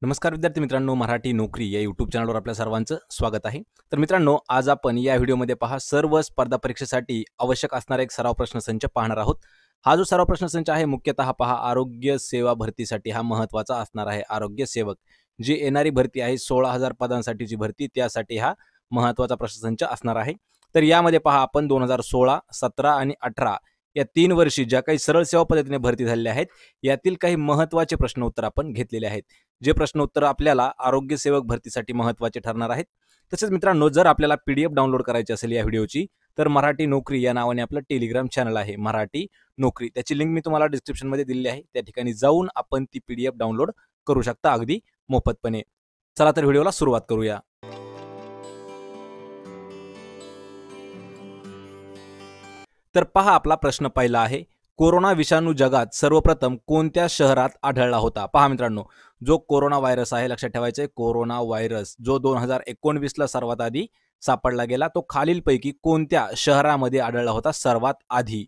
नमस्कार विद्यार्थी मित्रांनो, मराठी नोकरी या यूट्यूब चॅनलवर आपल्या सर्वांचं स्वागत आहे. तर मित्रांनो, आज आपण या व्हिडिओमध्ये सर्व स्पर्धा परीक्षेसाठी आवश्यक असणारा एक सराव प्रश्नसंच पाहणार आहोत. हा जो सराव प्रश्नसंच आहे मुख्यतः आरोग्य सेवा भरतीसाठी हा महत्त्वाचा असणार आहे. आरोग्य सेवक जी येणारी भरती आहे 16,000 पदांसाठीची भरती, त्यासाठी हा महत्त्वाचा प्रश्नसंच असणार आहे. तर यामध्ये आपण 2016, 17 आणि 18 या 3 वर्षी ज्या काही सरळ सेवा पद्धतीने भरती झालेल्या आहेत, यातील काही महत्त्वाचे प्रश्न उत्तर आपण घेतलेले आहेत. जे प्रश्न उत्तर आपल्याला आरोग्य सेवक भरतीसाठी महत्त्वाचे ठरणार आहेत. तसेच मित्रांनो, जर आपल्याला पीडीएफ डाउनलोड करायची असेल या व्हिडिओची, तर मराठी नोकरी या नावाने आपलं टेलिग्राम चॅनल आहे, मराठी नोकरी. त्याची लिंक मी तुम्हाला डिस्क्रिप्शनमध्ये दिलेली आहे. त्या ठिकाणी जाऊन आपण ती पीडीएफ डाउनलोड करू शकता अगदी मोफतपणे. चला तर व्हिडिओला सुरुवात करूया. तर आपला प्रश्न पहिला आहे, कोरोना विषाणू जगात सर्वप्रथम कोणत्या शहरात आढळला होता? मित्रांनो, जो कोरोना व्हायरस आहे, लक्षात ठेवायचं आहे, कोरोना व्हायरस जो 2019ला सर्वात आधी सापडला गेला, तो खालीलपैकी कोणत्या शहरामध्ये आढळला होता सर्वात आधी?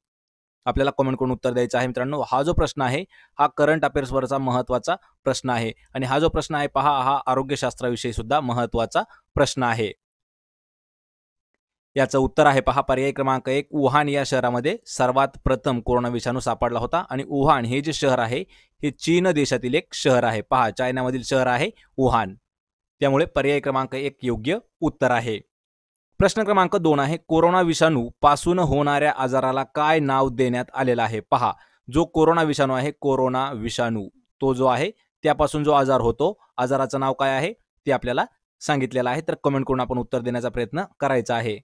आपल्याला कमेंट करून उत्तर द्यायचं आहे मित्रांनो. हा जो प्रश्न आहे हा करंट अफेअर्सवरचा महत्त्वाचा प्रश्न आहे आणि हा जो प्रश्न आहे हा आरोग्यशास्त्राविषयी सुद्धा महत्त्वाचा प्रश्न आहे. याचं उत्तर आहे पर्याय क्रमांक 1, वुहान या शहरामध्ये सर्वात प्रथम कोरोना विषाणू सापडला होता आणि वुहान हे जे शहर आहे हे चीन देशातील एक शहर आहे. चायनामधील शहर आहे वुहान. त्यामुळे पर्याय क्रमांक 1 योग्य उत्तर आहे. प्रश्न क्रमांक 2 आहे, कोरोना विषाणू पासून होणाऱ्या आजाराला काय नाव देण्यात आलेलं आहे? जो कोरोना विषाणू आहे, कोरोना विषाणू तो जो आहे त्यापासून जो आजार होतो, आजाराचं नाव काय आहे ते आपल्याला सांगितलेलं आहे. तर कमेंट करून आपण उत्तर देण्याचा प्रयत्न करायचा आहे.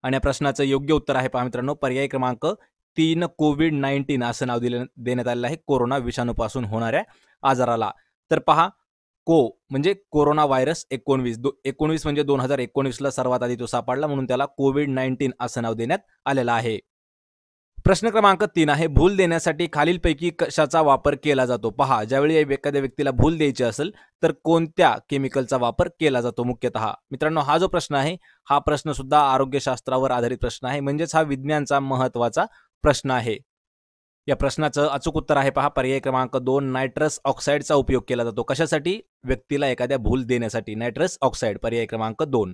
आणि या प्रश्नाचं योग्य उत्तर आहे मित्रांनो, पर्याय क्रमांक 3, कोविड-19 असं नाव देण्यात आलेलं आहे कोरोना विषाणूपासून होणाऱ्या आजाराला. तर को म्हणजे कोरोना व्हायरस 19 म्हणजे 2019ला सर्वात आधी तो सापडला, म्हणून त्याला कोविड-19 असं नाव देण्यात आलेलं आहे. प्रश्न क्रमांक 3 आहे, भूल देण्यासाठी खालीलपैकी कशाचा वापर केला जातो? ज्यावेळी एखाद्या व्यक्तीला भूल द्यायची असेल तर कोणत्या केमिकलचा वापर केला जातो मुख्यतः? मित्रांनो, हा जो प्रश्न आहे हा प्रश्न सुद्धा आरोग्यशास्त्रावर आधारित प्रश्न आहे, म्हणजेच हा विज्ञानचा महत्त्वाचा प्रश्न आहे. या प्रश्नाचं अचूक उत्तर आहे पर्याय क्रमांक 2, नायट्रस ऑक्साईडचा उपयोग केला जातो. कशासाठी? व्यक्तीला एखाद्या भूल देण्यासाठी. नायट्रस ऑक्साईड, पर्याय क्रमांक 2.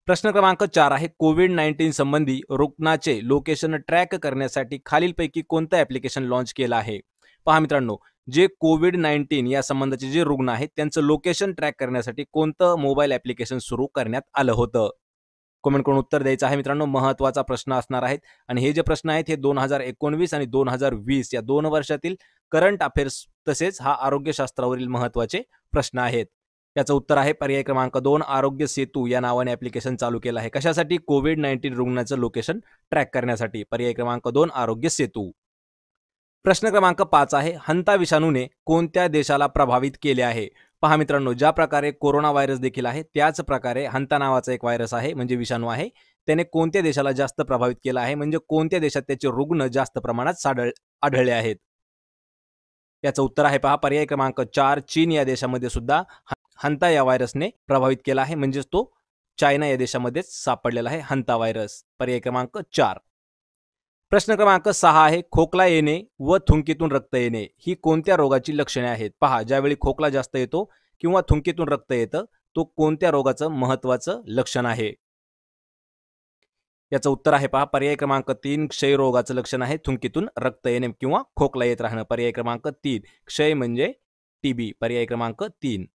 प्रश्न क्रमांक 4 आहे, कोविड-19 संबंधी रुग्णाचे लोकेशन ट्रॅक करण्यासाठी खालीलपैकी कोणतं ऍप्लिकेशन लॉन्च केलं आहे? मित्रांनो, जे कोविड-19 या संबंधाचे जे रुग्ण आहेत त्यांचं लोकेशन ट्रॅक करण्यासाठी कोणतं मोबाईल ऍप्लिकेशन सुरू करण्यात आलं होतं? कमेंट करून उत्तर द्यायचं आहे मित्रांनो. महत्त्वाचा प्रश्न असणार आहेत आणि हे जे प्रश्न आहेत हे 2019 आणि 2020 या 2 वर्षातील करंट अफेअर्स तसेच आरोग्यशास्त्रावरील महत्त्वाचे प्रश्न आहेत. याचं उत्तर आहे पर्याय क्रमांक 2, आरोग्य सेतू या नावाने ऍप्लिकेशन चालू केलं आहे. कशासाठी? कोविड-19 रुग्णाचं लोकेशन ट्रॅक करण्यासाठी. पर्याय क्रमांक 2, आरोग्य सेतू. प्रश्न क्रमांक 5 आहे, हंता विषाणूने कोणत्या देशाला प्रभावित केले आहे? मित्रांनो, ज्या प्रकारे कोरोना व्हायरस देखील आहे त्याच प्रकारे हंता नावाचा एक व्हायरस आहे म्हणजे विषाणू आहे, त्याने कोणत्या देशाला जास्त प्रभावित केलं आहे, म्हणजे कोणत्या देशात त्याचे रुग्ण जास्त प्रमाणात आढळले आहेत? याचं उत्तर आहे पर्याय क्रमांक 4, चीन या देशामध्ये सुद्धा हंता या व्हायरसने प्रभावित केला आहे, म्हणजेच तो चायना या देशामध्येच सापडलेला आहे हंता व्हायरस. पर्याय क्रमांक 4. प्रश्न क्रमांक 6 आहे, खोकला येणे व थुंकीतून रक्त येणे ही कोणत्या रोगाची लक्षणे आहेत? ज्यावेळी खोकला जास्त येतो किंवा थुंकीतून रक्त येतं, तो कोणत्या रोगाचं महत्त्वाचं लक्षण आहे? याचं उत्तर आहे पर्याय क्रमांक 3, क्षयरोगाचं लक्षण आहे थुंकीतून रक्त येणे किंवा खोकला येत राहणं. पर्याय क्रमांक 3, क्षय म्हणजे टीबी. पर्याय क्रमांक 3.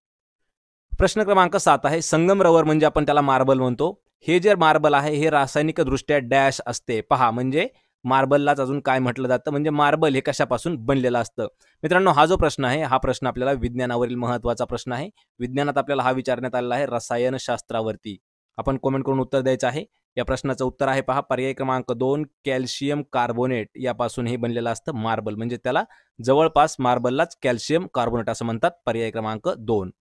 प्रश्न क्रमांक 7 आहे, संगमरवर म्हणजे आपण त्याला मार्बल म्हणतो. हे जे मार्बल आहे हे रासायनिकदृष्ट्या डॅश असते. म्हणजे मार्बललाच अजून काय म्हटलं जातं, म्हणजे मार्बल हे कशापासून बनलेलं असतं? मित्रांनो, हा जो प्रश्न आहे हा प्रश्न आपल्याला विज्ञानावरील महत्त्वाचा प्रश्न आहे. विज्ञानात आपल्याला हा विचारण्यात आलेला आहे रसायनशास्त्रावरती. आपण कमेंट करून उत्तर द्यायचं आहे. या प्रश्नाचं उत्तर आहे पर्याय क्रमांक 2, कॅल्शियम कार्बोनेट यापासून हे बनलेलं असतं मार्बल, म्हणजे त्याला जवळपास मार्बललाच कॅल्शियम कार्बोनेट असं म्हणतात. पर्याय क्रमांक 2.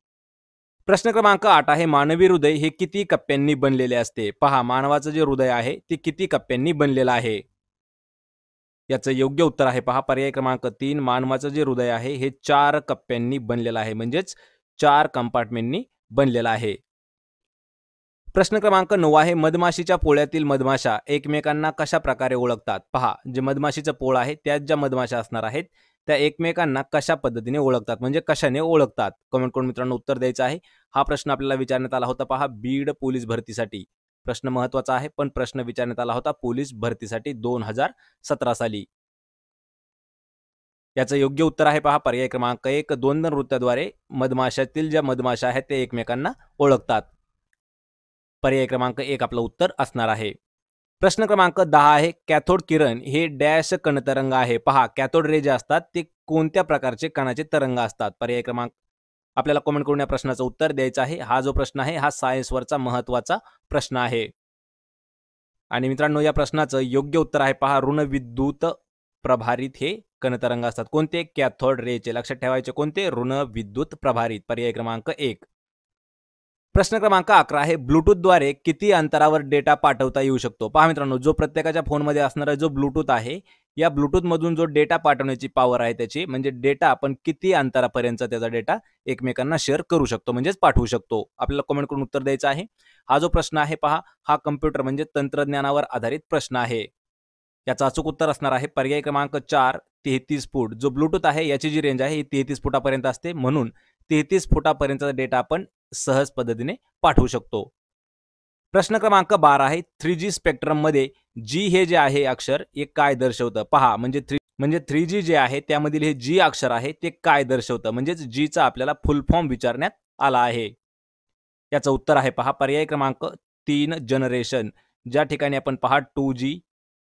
प्रश्न क्रमांक 8 आहे, मानवी हृदय हे किती कप्प्यांनी बनलेले असते? मानवाचं जे हृदय आहे ते किती कप्प्यांनी बनलेलं आहे? याचं योग्य उत्तर आहे पर्याय क्रमांक 3, मानवाचं जे हृदय आहे हे 4 कप्प्यांनी बनलेलं आहे, म्हणजेच 4 कंपार्टमेंटनी बनलेलं आहे. प्रश्न क्रमांक 9 आहे, मधमाशीच्या पोळ्यातील मधमाशा एकमेकांना कशा प्रकारे ओळखतात? जे मधमाशीचं पोळ आहे त्यात ज्या मधमाशा असणार आहेत त्या एकमेकांना कशा पद्धतीने ओळखतात, म्हणजे कशाने ओळखतात? कमेंट करून मित्रांनो उत्तर द्यायचं आहे. हा प्रश्न आपल्याला विचारण्यात आला होता पहा बीड पोलीस भरतीसाठी. प्रश्न महत्त्वाचा आहे, पण प्रश्न विचारण्यात आला होता पोलीस भरतीसाठी 2017 साली. याचं योग्य उत्तर आहे पहा पर्याय क्रमांक 1. दोन नृत्याद्वारे मधमाशातील ज्या मधमाशा आहेत ते एकमेकांना ओळखतात. पर्याय क्रमांक 1 आपलं उत्तर असणार आहे. प्रश्न क्रमांक 10 आहे कॅथोड किरण हे डॅश कणतरंग आहे. पहा कॅथोड रे जे असतात ते कोणत्या प्रकारचे कणाचे तरंग असतात? पर्याय क्रमांक आपल्याला कमेंट करून या प्रश्नाचं उत्तर द्यायचं आहे. हा जो प्रश्न आहे हा सायन्सवरचा महत्त्वाचा प्रश्न आहे. आणि मित्रांनो या प्रश्नाचं योग्य उत्तर आहे पहा ऋण विद्युत प्रभारित हे कणतरंग असतात. कोणते? कॅथोड रेचे. लक्षात ठेवायचे कोणते? ऋण विद्युत प्रभारित. पर्याय क्रमांक 1. प्रश्न क्रमांक 11 आहे ब्लूटूथद्वारे किती अंतरावर डेटा पाठवता येऊ शकतो? पहा मित्रांनो जो प्रत्येकाच्या फोनमध्ये असणारा जो ब्लूटूथ आहे या ब्लूटूथमधून जो डेटा पाठवण्याची पॉवर आहे त्याची, म्हणजे डेटा आपण किती अंतरापर्यंत त्याचा डेटा एकमेकांना शेअर करू शकतो, म्हणजेच पाठवू शकतो. आपल्याला कमेंट करून उत्तर द्यायचं आहे. हा जो प्रश्न आहे पहा हा कम्प्युटर म्हणजे तंत्रज्ञानावर आधारित प्रश्न आहे. याचं अचूक उत्तर असणार आहे पर्याय क्रमांक 4. 33 फूट. जो ब्लूटूथ आहे याची जी रेंज आहे ही 33 फुटापर्यंत असते, म्हणून 33 फुटापर्यंतचा डेटा आपण सहज पद्धतीने पाठवू शकतो. प्रश्न क्रमांक 12 आहे 3G स्पेक्ट्रम मध्ये जी हे जे आहे अक्षर हे काय दर्शवतं? पहा म्हणजे 3G जे आहे त्यामधील हे जी अक्षर आहे ते काय दर्शवतं, म्हणजेच जी चा आपल्याला फुल फॉर्म विचारण्यात आला आहे. याचं उत्तर आहे पहा पर्याय क्रमांक 3 जनरेशन. ज्या ठिकाणी आपण पहा 2G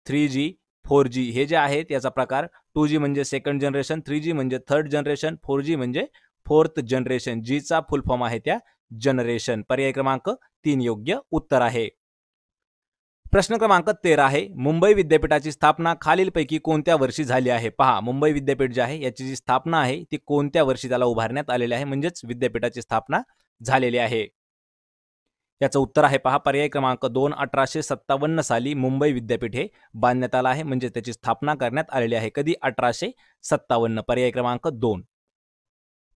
3G 4G हे जे आहेत याचा प्रकार 2G म्हणजे सेकंड जनरेशन, 3G म्हणजे थर्ड जनरेशन, 4G म्हणजे फोर्थ जनरेशन. जी चा फुल फॉर्म आहे त्या जनरेशन. पर्याय क्रमांक 3 योग्य उत्तर आहे. प्रश्न क्रमांक 13 आहे मुंबई विद्यापीठाची स्थापना खालीलपैकी कोणत्या वर्षी झाली आहे? पहा मुंबई विद्यापीठ जे आहे याची जी स्थापना आहे ती कोणत्या वर्षी त्याला उभारण्यात आलेली आहे, म्हणजेच विद्यापीठाची स्थापना झालेली आहे. याचं उत्तर आहे पहा पर्याय क्रमांक 2. 1857 साली मुंबई विद्यापीठ हे बांधण्यात आलं आहे, म्हणजे त्याची स्थापना करण्यात आलेली आहे. कधी? 1857. पर्याय क्रमांक 2.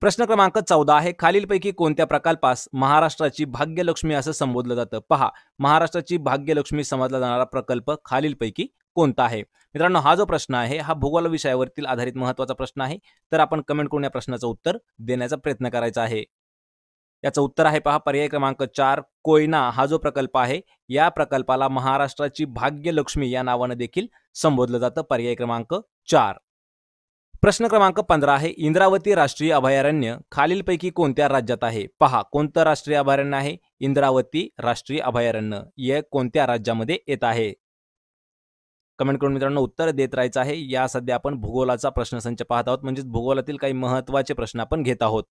प्रश्न क्रमांक 14 आहे खालीलपैकी कोणत्या प्रकल्पास महाराष्ट्राची भाग्यलक्ष्मी असं संबोधलं जातं? पहा महाराष्ट्राची भाग्यलक्ष्मी समजला जाणारा प्रकल्प खालीलपैकी कोणता आहे? मित्रांनो हा जो प्रश्न आहे हा भूगोल विषयावरील आधारित महत्त्वाचा प्रश्न आहे, तर आपण कमेंट करून या प्रश्नाचं उत्तर देण्याचा प्रयत्न करायचा आहे. याचं उत्तर आहे पहा पर्याय क्रमांक 4. कोयना हा जो प्रकल्प आहे या प्रकल्पाला महाराष्ट्राची भाग्यलक्ष्मी या नावानं देखील संबोधलं जातं. पर्याय क्रमांक 4. प्रश्न क्रमांक 15 आहे इंद्रावती राष्ट्रीय अभयारण्य खालीलपैकी कोणत्या राज्यात आहे? पहा कोणतं राष्ट्रीय अभयारण्य आहे? इंद्रावती राष्ट्रीय अभयारण्य. हे कोणत्या राज्यामध्ये येत आहे? कमेंट करून मित्रांनो उत्तर देत राहायचं आहे. या सध्या आपण भूगोलाचा प्रश्नसंच पाहत आहोत, म्हणजेच भूगोलातील काही महत्त्वाचे प्रश्न आपण घेत आहोत.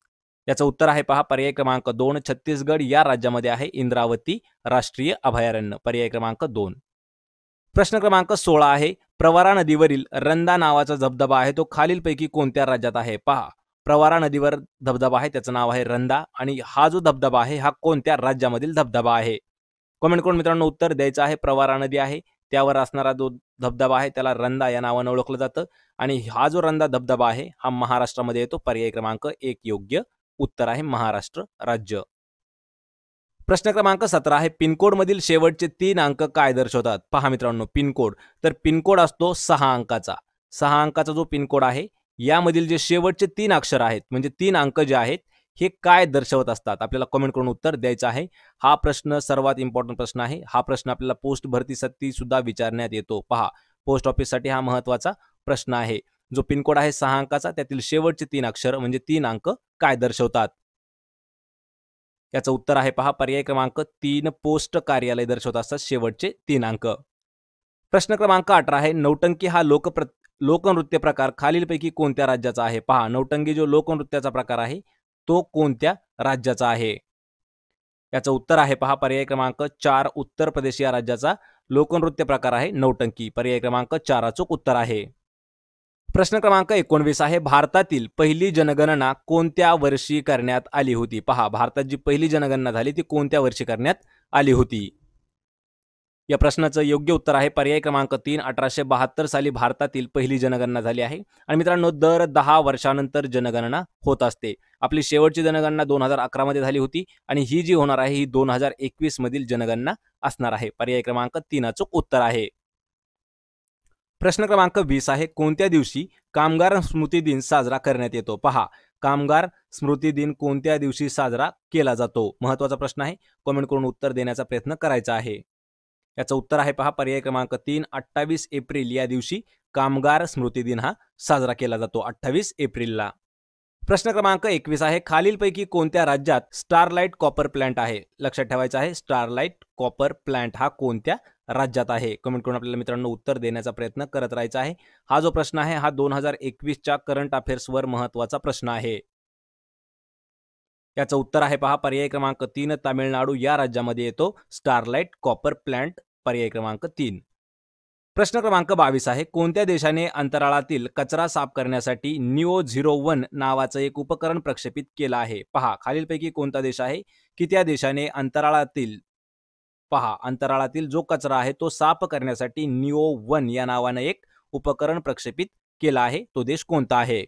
याचं उत्तर आहे पहा पर्याय क्रमांक 2. छत्तीसगड या राज्यामध्ये आहे इंद्रावती राष्ट्रीय अभयारण्य. पर्याय क्रमांक 2. प्रश्न क्रमांक 16 आहे प्रवरा नदीवरील रंदा नावाचा धबधबा आहे तो खालीलपैकी कोणत्या राज्यात आहे? पहा प्रवरा नदीवर धबधबा आहे त्याचं नाव आहे रंदा, आणि हा जो धबधबा आहे हा कोणत्या राज्यामधील धबधबा आहे? कमेंट करून मित्रांनो उत्तर द्यायचं आहे. प्रवरा नदी आहे त्यावर असणारा जो धबधबा आहे त्याला रंदा या नावाने ओळखलं जातं, आणि हा जो रंदा धबधबा आहे हा महाराष्ट्रामध्ये येतो. पर्याय क्रमांक 1 योग्य उत्तर आहे महाराष्ट्र राज्य. प्रश्न क्रमांक 17 आहे पिनकोड मधील शेवटचे 3 अंक काय दर्शवतात? पहा मित्रांनो पिनकोड, तर पिनकोड असतो 6 अंकाचा. 6 अंकाचा जो पिनकोड आहे यामधील जे शेवटचे 3 अक्षर आहेत म्हणजे 3 अंक जे आहेत हे काय दर्शवत असतात? आपल्याला कमेंट करून उत्तर द्यायचं आहे. हा प्रश्न सर्वात इम्पॉर्टंट प्रश्न आहे. हा प्रश्न आपल्याला पोस्ट भरतीसाठी सुद्धा विचारण्यात येतो. पहा पोस्ट ऑफिससाठी हा महत्त्वाचा प्रश्न आहे. जो पिनकोड आहे 6 अंकाचा त्यातील शेवटचे 3 अक्षर म्हणजे 3 अंक काय दर्शवतात? याचं उत्तर आहे पहा पर्याय क्रमांक 3 पोस्ट कार्यालय दर्शवत असतात शेवटचे 3 अंक. प्रश्न क्रमांक 18 आहे नौटंकी हा लोकनृत्य प्रकार खालीलपैकी कोणत्या राज्याचा आहे? पहा नौटंकी जो लोकनृत्याचा प्रकार आहे तो कोणत्या राज्याचा आहे? याचं उत्तर आहे पहा पर्याय क्रमांक 4 उत्तर प्रदेश या राज्याचा लोकनृत्य प्रकार आहे नौटंकी. पर्याय क्रमांक 4 अचूक उत्तर आहे. प्रश्न क्रमांक 19 आहे भारतातील पहिली जनगणना कोणत्या वर्षी करण्यात आली होती? पहा भारतात जी पहिली जनगणना झाली ती कोणत्या वर्षी करण्यात आली होती? या प्रश्नाचं योग्य उत्तर आहे पर्याय क्रमांक 3 1872 साली भारतातील पहिली जनगणना झाली आहे. आणि मित्रांनो दर 10 वर्षानंतर जनगणना होत असते. आपली शेवटची जनगणना 2011 मध्ये झाली होती, आणि ही जी होणार आहे ही 2021 मधील जनगणना असणार आहे. पर्याय क्रमांक 3 अचूक उत्तर आहे. प्रश्न क्रमांक 20 आहे, कोणत्या दिवशी कामगार स्मृती दिन साजरा करण्यात येतो? पहा, कामगार स्मृती दिन कोणत्या दिवशी साजरा केला जातो? महत्त्वाचा प्रश्न आहे. कमेंट करून उत्तर देण्याचा प्रयत्न करायचा आहे. याचं उत्तर आहे पहा, पर्याय क्रमांक 3, 28 एप्रिल या दिवशी कामगार स्मृती दिन हा साजरा केला जातो, 28 एप्रिलला. प्रश्न क्रमांक 21 आहे, खालीलपैकी कोणत्या राज्यात स्टारलाइट कॉपर प्लांट आहे? लक्षात ठेवायचं आहे, स्टारलाइट कॉपर प्लांट हा कोणत्या राज्यात आहे? कमेंट करून आपल्याला मित्रांनो उत्तर देण्याचा प्रयत्न करत राहायचा आहे. हा जो प्रश्न आहे हा 2021च्या करंट अफेअर्सवर महत्त्वाचा प्रश्न आहे. याचं उत्तर आहे पहा, पर्याय क्रमांक 3, तामिळनाडू या राज्यामध्ये येतो स्टारलाइट कॉपर प्लांट, पर्याय क्रमांक 3. प्रश्न क्रमांक 22 आहे, कोणत्या देशाने अंतराळातील कचरा साफ करण्यासाठी NEO-01 नावाचं एक उपकरण प्रक्षेपित केलं आहे? पहा, खालीलपैकी कोणता देश आहे की त्या देशाने अंतराळातील जो कचरा आहे तो साफ करण्यासाठी NEO-1 या नावानं एक उपकरण प्रक्षेपित केलं आहे? तो देश कोणता आहे?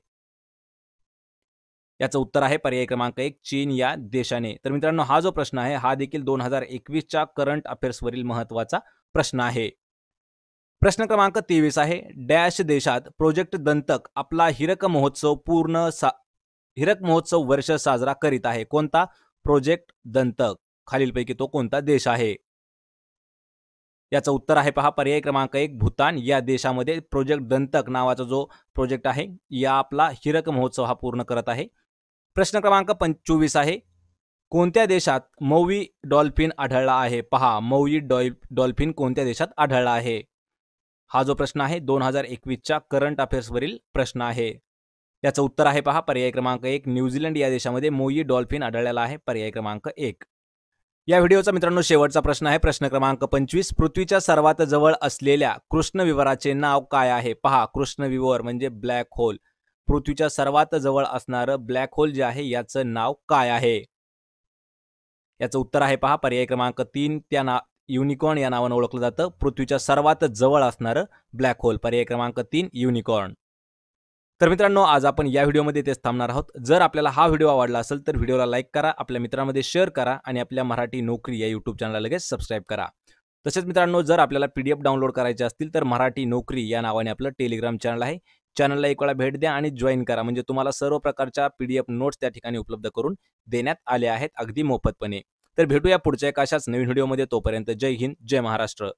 याचं उत्तर आहे पर्याय क्रमांक 1, चीन या देशाने. तर मित्रांनो, हा जो प्रश्न आहे हा देखील 2021च्या करंट अफेअर्सवरील महत्त्वाचा प्रश्न आहे. प्रश्न क्रमांक 23 आहे, डॅश देशात प्रोजेक्ट दंतक आपला हिरक महोत्सव वर्ष साजरा करीत आहे? कोणता प्रोजेक्ट दंतक? खालीलपैकी तो कोणता देश आहे? याचं उत्तर आहे पहा, पर्याय क्रमांक 1, भूतान या देशामध्ये प्रोजेक्ट दंतक नावाचा जो प्रोजेक्ट आहे या आपला हिरक महोत्सव हा पूर्ण करत आहे. प्रश्न क्रमांक 24 आहे, कोणत्या देशात मौई डॉल्फिन आढळला आहे? पहा, मौई डॉल्फिन कोणत्या देशात आढळला आहे? हा जो प्रश्न आहे 2021च्या करंट अफेअर्सवरील प्रश्न आहे. याचं उत्तर आहे पहा, पर्याय क्रमांक 1, न्यूझीलंड या देशामध्ये मौई डॉल्फिन आढळलेला आहे, पर्याय क्रमांक 1. या व्हिडिओचा मित्रांनो शेवटचा प्रश्न आहे, प्रश्न क्रमांक 25, पृथ्वीच्या सर्वात जवळ असलेल्या कृष्णविवराचे नाव काय आहे? पहा, कृष्णविवर म्हणजे ब्लॅक होल. पृथ्वीच्या सर्वात जवळ असणारं ब्लॅक होल जे आहे याचं नाव काय आहे? याचं उत्तर आहे पहा, पर्याय क्रमांक 3, युनिकॉर्न या नावानं ओळखलं जातं पृथ्वीच्या सर्वात जवळ असणारं ब्लॅक होल, पर्याय क्रमांक 3, युनिकॉर्न. तर मित्रांनो, आज आपण या व्हिडिओमध्ये तेच थांबणार आहोत. जर आपल्याला हा व्हिडिओ आवडला असेल तर व्हिडिओला लाईक करा, आपल्या मित्रांमध्ये शेअर करा आणि आपल्या मराठी नोकरी या यूट्यूब चॅनलला लगेच सबस्क्राईब करा. तसेच मित्रांनो, जर आपल्याला PDF डाउनलोड करायचे असतील तर मराठी नोकरी या नावाने आपलं टेलिग्राम चॅनल आहे. चॅनलला एक वेळा भेट द्या आणि जॉईन करा, म्हणजे तुम्हाला सर्व प्रकारच्या PDF नोट्स त्या ठिकाणी उपलब्ध करून देण्यात आले आहेत अगदी मोफतपणे. तर भेटूया पुढच्या एका अशाच नवीन व्हिडिओमध्ये. तोपर्यंत जय हिंद, जय महाराष्ट्र.